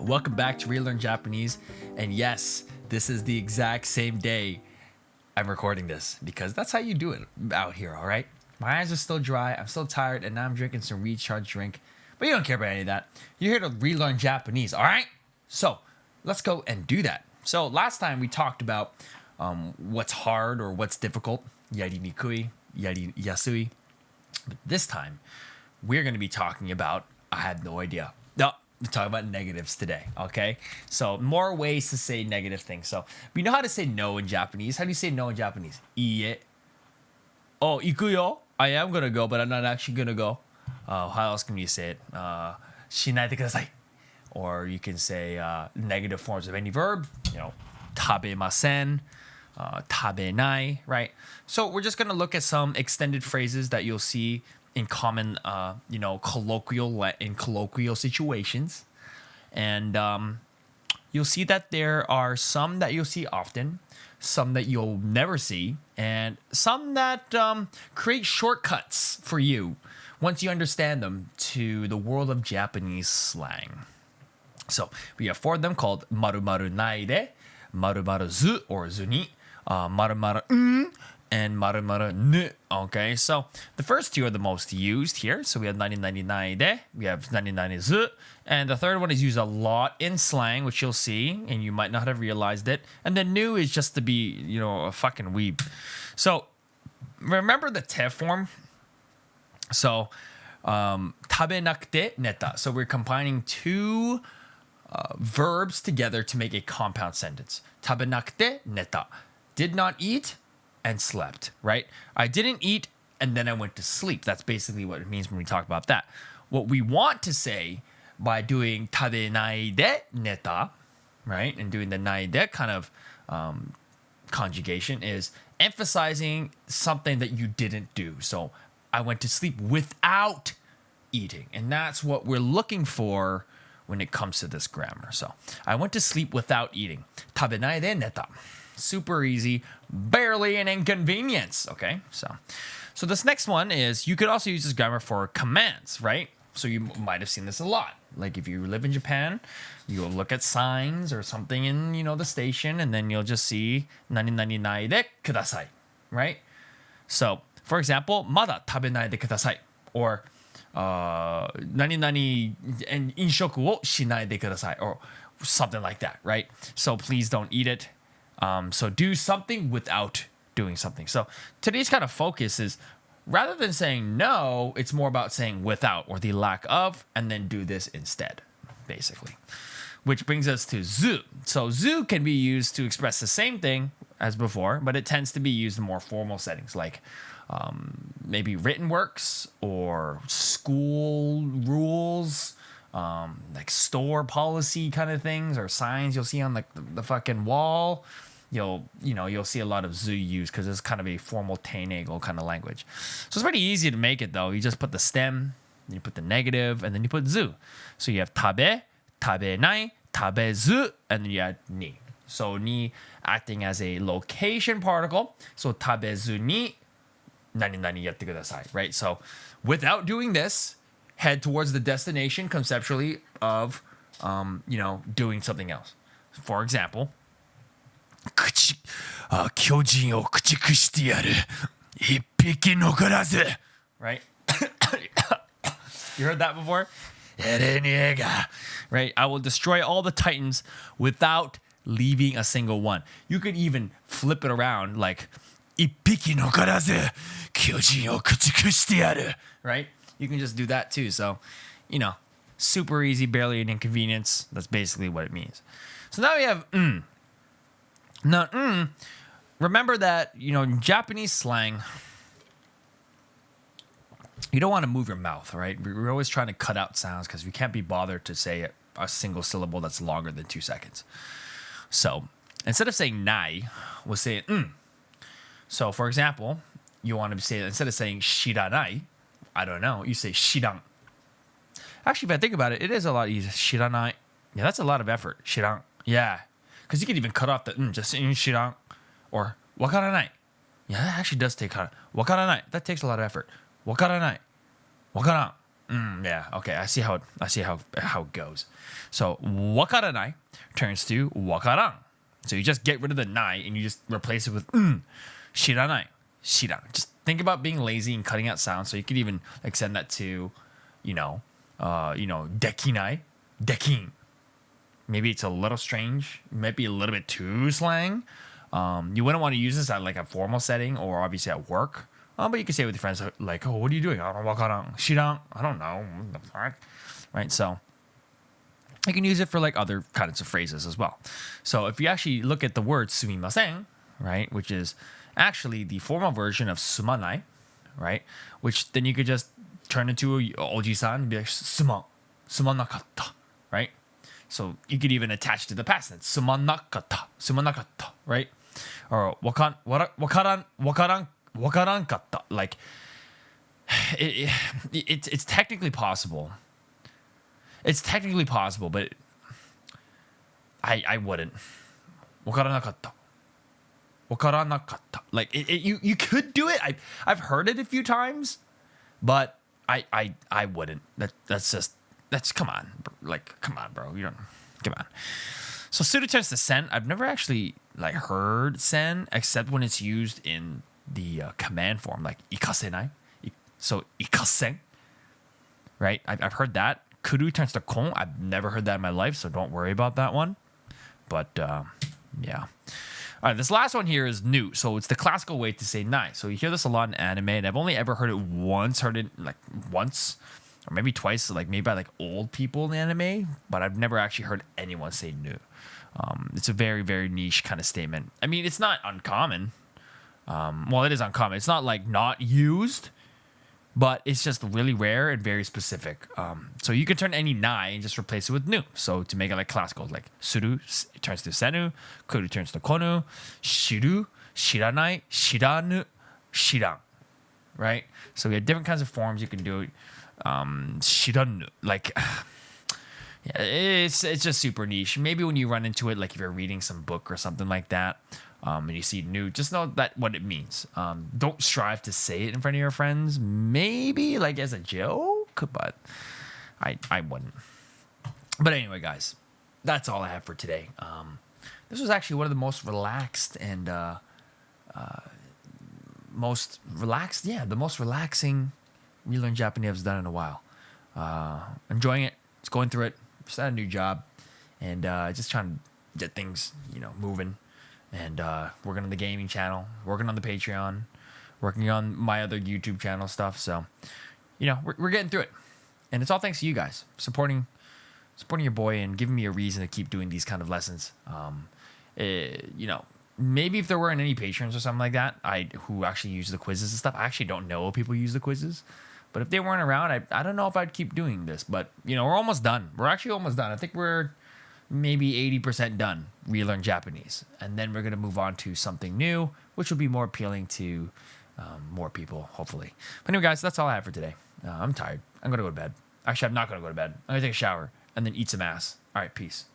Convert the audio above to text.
Welcome back to Relearn Japanese. And yes, this is the exact same day I'm recording this because that's how you do it out here, all right? My eyes are still dry, I'm still tired, and now I'm drinking some recharge drink. But you don't care about any of that. You're here to relearn Japanese, all right? So let's go and do that. So last time we talked about what's hard or what's difficult, yari nikui, yari yasui. But this time, we're going to be talking about, I had no idea. No, we're talking about negatives today, okay? So more ways to say negative things. So we know how to say no in Japanese. How do you say no in Japanese? Iie. Oh, ikuyo. I am going to go, but I'm not actually going to go. How else can you say it? Shinaide kudasai. Or you can say negative forms of any verb. You know, tabemasen, tabenai, right? So we're just going to look at some extended phrases that you'll see in common, colloquial situations. And you'll see that there are some that you'll see often, some that you'll never see, and some that create shortcuts for you once you understand them to the world of Japanese slang. So we have four of them called maru-maru naide, maru-maru zu or zu ni, maru-maru and maru-maru nu. Okay, so the first two are the most used here. So we have 99 naide, we have 99 zu, and the third one is used a lot in slang, which you'll see, and you might not have realized it. And then nu is just to be, a fucking weeb. So remember the te form? So tabenakute neta. So we're combining two verbs together to make a compound sentence. Tabenakute neta. Did not eat and slept, right? I didn't eat and then I went to sleep. That's basically what it means when we talk about that. What we want to say by doing tabenaide neta, right? And doing the naide kind of conjugation is emphasizing something that you didn't do. So I went to sleep without eating. And that's what we're looking for when it comes to this grammar. So I went to sleep without eating. Tabenaide neta. Super easy, barely an inconvenience. Okay, so this next one is, you could also use this grammar for commands, right? So you might have seen this a lot. Like if you live in Japan, you'll look at signs or something in, the station, and then you'll just see nani nani naide kudasai, right? So for example, mada tabenaide kudasai, or nani nani and inshoku wo shinaide kudasai, or something like that, right? So please don't eat it. So do something without doing something. So today's kind of focus is, rather than saying no, it's more about saying without or the lack of, and then do this instead, basically. Which brings us to zu. So zu can be used to express the same thing as before, but it tends to be used in more formal settings, like maybe written works or school rules, like store policy kind of things, or signs you'll see on the fucking wall. You'll see a lot of zu used because it's kind of a formal teinego kind of language. So it's pretty easy to make it though. You just put the stem, then you put the negative, and then you put zu. So you have tabe, tabenai, tabezu, and then you add ni. So ni acting as a location particle. So tabezu ni nani nani yatte kudasai, right? So without doing this, head towards the destination conceptually of, doing something else. For example, 巨人を駆逐してやる。一匹残らず。Right? You heard that before? Right? I will destroy all the titans without leaving a single one. You could even flip it around like 一匹残らず。巨人を駆逐してやる。Right? You can just do that too. So, super easy, barely an inconvenience. That's basically what it means. So now we have Now, remember that, in Japanese slang, you don't want to move your mouth, right? We're always trying to cut out sounds because we can't be bothered to say a single syllable that's longer than 2 seconds. So instead of saying nai, we'll say So for example, you want to say, instead of saying shiranai, I don't know, you say shiran. Actually, if I think about it, it is a lot easier. Shiranai. Yeah, that's a lot of effort. Shiran. Yeah. Because you can even cut off the just shiran. Or wakaranai. Yeah, that actually does take wakaranai. That takes a lot of effort. Wakaranai. Wakaran. Yeah. Okay. I see how it goes. So wakaranai turns to wakaran. So you just get rid of the nai and you just replace it with shiranai. Shiran. Just think about being lazy and cutting out sounds. So you could even extend that to, dekinai, dekin. Maybe it's a little strange. It might be a little bit too slang. You wouldn't want to use this at like a formal setting or obviously at work. But you can say it with your friends like, oh, what are you doing? I don't know, wakaran. Shiran. I don't know. What the fuck? Right? So you can use it for like other kinds of phrases as well. So if you actually look at the word sumimasen, right, which is actually the formal version of sumanai, right, which then you could just turn into oji-san and be like sumanakatta, right? So you could even attach to the past tense sumanakatta, right? Or wakarankata, like it's technically possible. It's technically possible, but I wouldn't. Wakaranakatta. Like you could do it. I've heard it a few times, but I wouldn't. That's come on. Like come on, bro. You don't come on. So sudo turns to sen. I've never actually like heard sen except when it's used in the command form, like ikasenai. So ikasen, right? I've heard that. Kuru turns to kon. I've never heard that in my life, so don't worry about that one. But yeah. All right, this last one here is new. So it's the classical way to say nai. So you hear this a lot in anime, and I've only ever heard it once, or maybe twice, like maybe by like old people in the anime, but I've never actually heard anyone say nu. It's a very, very niche kind of statement. I mean, it's not uncommon. Well, it is uncommon. It's not like not used, but it's just really rare and very specific. So you can turn any nai and just replace it with nu. So to make it like classical, like suru it turns to senu, kuru turns to konu, shiru, shiranai, shiranu, shiran. Right? So we have different kinds of forms you can do it. Shiranu, like yeah, it's just super niche. Maybe when you run into it, like if you're reading some book or something like that, and you see nu, just know that what it means. Don't strive to say it in front of your friends. Maybe like as a joke, but I wouldn't. But anyway, guys, that's all I have for today. This was actually one of the most relaxed and the most relaxing relearn Japanese I've done in a while. Enjoying it. Just going through it. Just had a new job, and just trying to get things moving. And working on the gaming channel, working on the Patreon, working on my other YouTube channel stuff. So, we're getting through it. And it's all thanks to you guys supporting your boy and giving me a reason to keep doing these kind of lessons. Maybe if there weren't any patrons or something like that, who actually use the quizzes and stuff. I actually don't know if people use the quizzes. But if they weren't around, I don't know if I'd keep doing this. But, we're almost done. We're actually almost done. I think we're maybe 80% done relearn Japanese, and then we're going to move on to something new, which will be more appealing to more people, hopefully. But anyway, guys, that's all I have for today. I'm tired. I'm going to go to bed. Actually, I'm not going to go to bed. I'm going to take a shower and then eat some ass. All right, peace.